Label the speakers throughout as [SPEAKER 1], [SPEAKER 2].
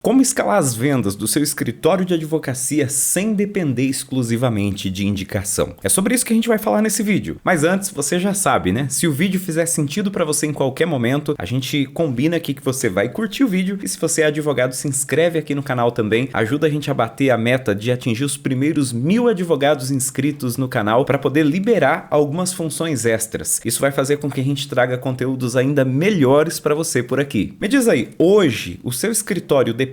[SPEAKER 1] Como escalar as vendas do seu escritório de advocacia sem depender exclusivamente de indicação? É sobre isso que a gente vai falar nesse vídeo. Mas antes, você já sabe, né? Se o vídeo fizer sentido para você em qualquer momento, a gente combina aqui que você vai curtir o vídeo. E se você é advogado, se inscreve aqui no canal também. Ajuda a gente a bater a meta de atingir os primeiros 1000 advogados inscritos no canal para poder liberar algumas funções extras. Isso vai fazer com que a gente traga conteúdos ainda melhores para você por aqui. Me diz aí, hoje o seu escritório depende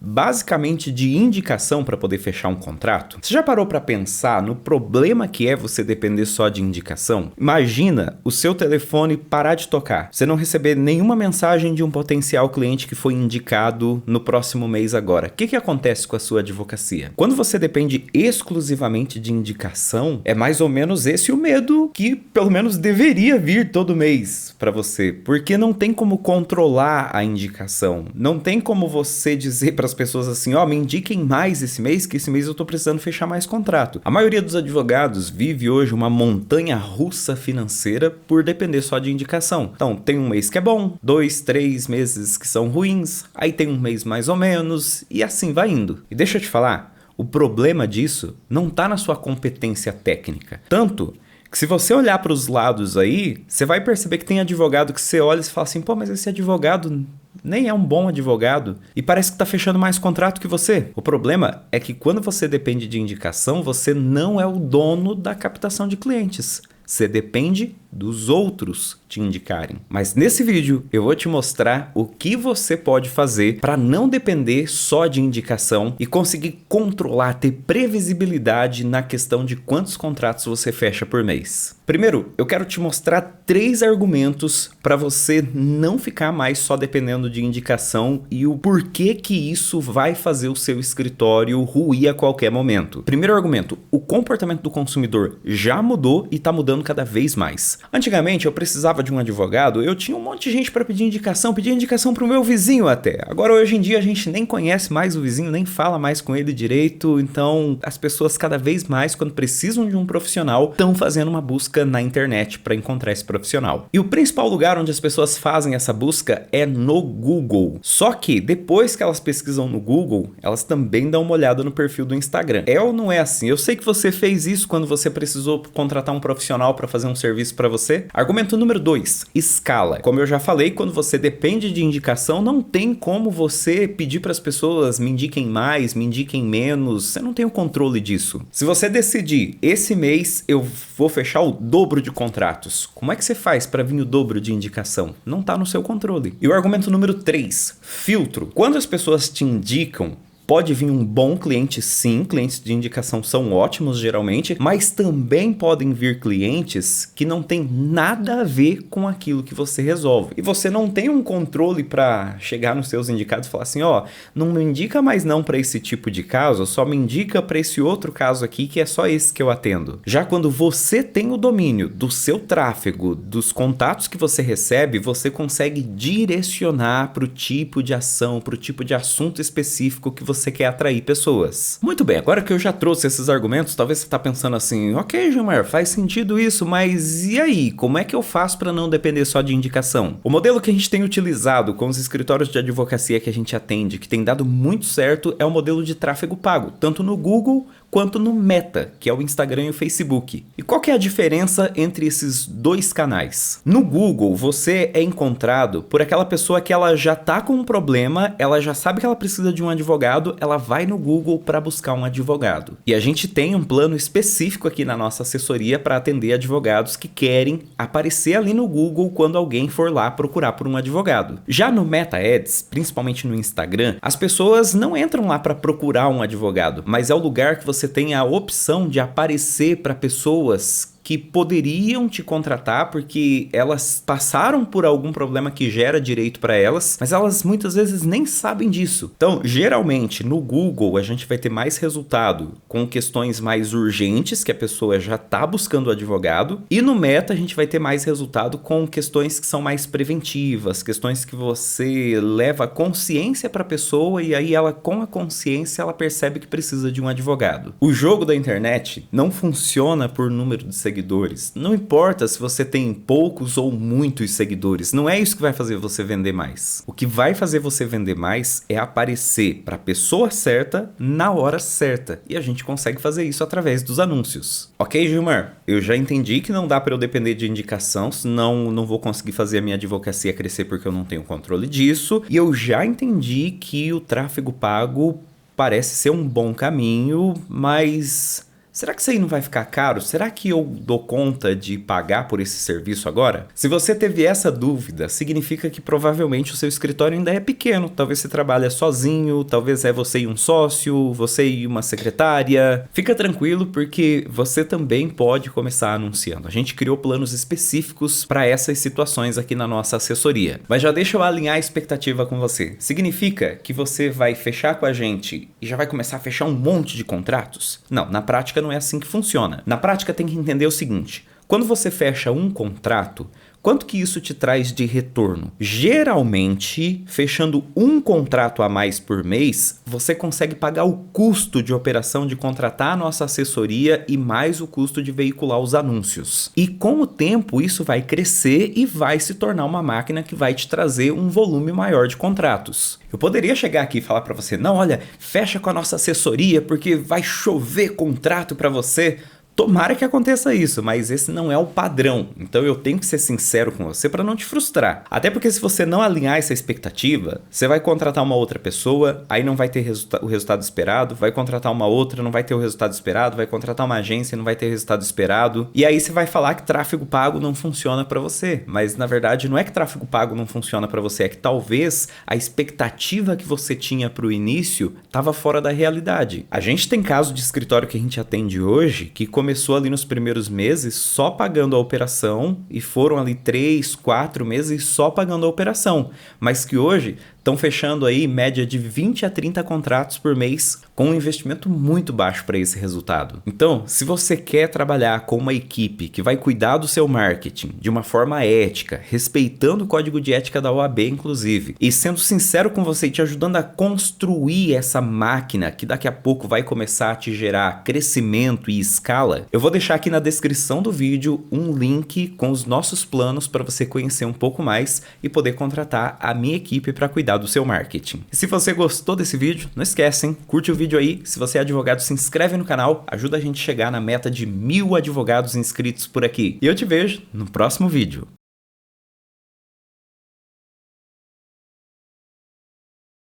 [SPEAKER 1] basicamente de indicação para poder fechar um contrato? Você já parou para pensar no problema que é você depender só de indicação? Imagina o seu telefone parar de tocar, você não receber nenhuma mensagem de um potencial cliente que foi indicado no próximo mês agora. O que acontece com a sua advocacia? Quando você depende exclusivamente de indicação, é mais ou menos esse o medo que pelo menos deveria vir todo mês para você, porque não tem como controlar a indicação, não tem como você dizer para as pessoas assim, ó, me indiquem mais esse mês, que esse mês eu tô precisando fechar mais contrato. A maioria dos advogados vive hoje uma montanha russa financeira por depender só de indicação. Então, tem um mês que é bom, 2, 3 meses que são ruins, aí tem um mês mais ou menos, e assim vai indo. E deixa eu te falar, o problema disso não tá na sua competência técnica. Tanto que se você olhar para os lados aí, você vai perceber que tem advogado que você olha e fala assim, pô, mas esse advogado nem é um bom advogado e parece que tá fechando mais contrato que você. O problema é que quando você depende de indicação, você não é o dono da captação de clientes. Você depende dos outros te indicarem. Mas nesse vídeo eu vou te mostrar o que você pode fazer para não depender só de indicação e conseguir controlar, ter previsibilidade na questão de quantos contratos você fecha por mês. Primeiro, eu quero te mostrar 3 argumentos para você não ficar mais só dependendo de indicação e o porquê que isso vai fazer o seu escritório ruir a qualquer momento. Primeiro argumento, o comportamento do consumidor já mudou e está mudando cada vez mais. Antigamente eu precisava de um advogado, eu tinha um monte de gente para pedir indicação para o meu vizinho até. Agora hoje em dia a gente nem conhece mais o vizinho, nem fala mais com ele direito, então as pessoas cada vez mais, quando precisam de um profissional, estão fazendo uma busca na internet para encontrar esse profissional. E o principal lugar onde as pessoas fazem essa busca é no Google. Só que depois que elas pesquisam no Google, elas também dão uma olhada no perfil do Instagram. É ou não é assim? Eu sei que você fez isso quando você precisou contratar um profissional para fazer um serviço para você. Argumento número 2, escala. Como eu já falei, quando você depende de indicação, não tem como você pedir para as pessoas me indiquem mais, me indiquem menos, você não tem o controle disso. Se você decidir, esse mês eu vou fechar o dobro de contratos, como é que você faz para vir o dobro de indicação? Não está no seu controle. E o argumento número 3, filtro. Quando as pessoas te indicam, pode vir um bom cliente, sim, clientes de indicação são ótimos geralmente, mas também podem vir clientes que não tem nada a ver com aquilo que você resolve. E você não tem um controle para chegar nos seus indicados e falar assim, ó, não me indica mais não para esse tipo de caso, só me indica para esse outro caso aqui que é só esse que eu atendo. Já quando você tem o domínio do seu tráfego, dos contatos que você recebe, você consegue direcionar para o tipo de ação, para o tipo de assunto específico que você quer atrair pessoas. Muito bem, agora que eu já trouxe esses argumentos, talvez você está pensando assim, ok, Gilmar, faz sentido isso, mas e aí? Como é que eu faço para não depender só de indicação? O modelo que a gente tem utilizado com os escritórios de advocacia que a gente atende, que tem dado muito certo, é o modelo de tráfego pago, tanto no Google quanto no Meta, que é o Instagram e o Facebook. E qual que é a diferença entre esses dois canais? No Google, você é encontrado por aquela pessoa que ela já tá com um problema, ela já sabe que ela precisa de um advogado, ela vai no Google para buscar um advogado. E a gente tem um plano específico aqui na nossa assessoria para atender advogados que querem aparecer ali no Google quando alguém for lá procurar por um advogado. Já no Meta Ads, principalmente no Instagram, as pessoas não entram lá para procurar um advogado, mas é o lugar que você tem a opção de aparecer para pessoas que poderiam te contratar porque elas passaram por algum problema que gera direito para elas, mas elas muitas vezes nem sabem disso. Então, geralmente, no Google, a gente vai ter mais resultado com questões mais urgentes, que a pessoa já está buscando o advogado, e no Meta a gente vai ter mais resultado com questões que são mais preventivas, questões que você leva consciência para a pessoa e aí ela, com a consciência, ela percebe que precisa de um advogado. O jogo da internet não funciona por número de seguidores, seguidores. Não importa se você tem poucos ou muitos seguidores, não é isso que vai fazer você vender mais. O que vai fazer você vender mais é aparecer para a pessoa certa na hora certa. E a gente consegue fazer isso através dos anúncios. Ok, Gilmar? Eu já entendi que não dá para eu depender de indicação, senão não vou conseguir fazer a minha advocacia crescer porque eu não tenho controle disso. E eu já entendi que o tráfego pago parece ser um bom caminho, mas será que isso aí não vai ficar caro? Será que eu dou conta de pagar por esse serviço agora? Se você teve essa dúvida, significa que provavelmente o seu escritório ainda é pequeno. Talvez você trabalhe sozinho, talvez é você e um sócio, você e uma secretária. Fica tranquilo porque você também pode começar anunciando. A gente criou planos específicos para essas situações aqui na nossa assessoria. Mas já deixa eu alinhar a expectativa com você. Significa que você vai fechar com a gente e já vai começar a fechar um monte de contratos? Não, na prática não é assim que funciona. Na prática tem que entender o seguinte: quando você fecha um contrato, quanto que isso te traz de retorno? Geralmente, fechando um contrato a mais por mês, você consegue pagar o custo de operação de contratar a nossa assessoria e mais o custo de veicular os anúncios. E com o tempo, isso vai crescer e vai se tornar uma máquina que vai te trazer um volume maior de contratos. Eu poderia chegar aqui e falar para você: não, olha, fecha com a nossa assessoria porque vai chover contrato para você. Tomara que aconteça isso, mas esse não é o padrão. Então eu tenho que ser sincero com você para não te frustrar. Até porque se você não alinhar essa expectativa, você vai contratar uma outra pessoa, aí não vai ter o resultado esperado, vai contratar uma outra, não vai ter o resultado esperado, vai contratar uma agência, não vai ter o resultado esperado. E aí você vai falar que tráfego pago não funciona para você. Mas na verdade não é que tráfego pago não funciona para você, é que talvez a expectativa que você tinha para o início estava fora da realidade. A gente tem caso de escritório que a gente atende hoje que começou ali nos primeiros meses só pagando a operação e foram ali 3, 4 meses só pagando a operação, mas que hoje estão fechando aí média de 20 a 30 contratos por mês com um investimento muito baixo para esse resultado. Então, se você quer trabalhar com uma equipe que vai cuidar do seu marketing de uma forma ética, respeitando o código de ética da OAB inclusive, e sendo sincero com você e te ajudando a construir essa máquina que daqui a pouco vai começar a te gerar crescimento e escala, eu vou deixar aqui na descrição do vídeo um link com os nossos planos para você conhecer um pouco mais e poder contratar a minha equipe para cuidar do seu marketing. E se você gostou desse vídeo, não esquece, hein? Curte o vídeo aí. Se você é advogado, se inscreve no canal, ajuda a gente a chegar na meta de 1000 advogados inscritos por aqui. E eu te vejo no próximo vídeo.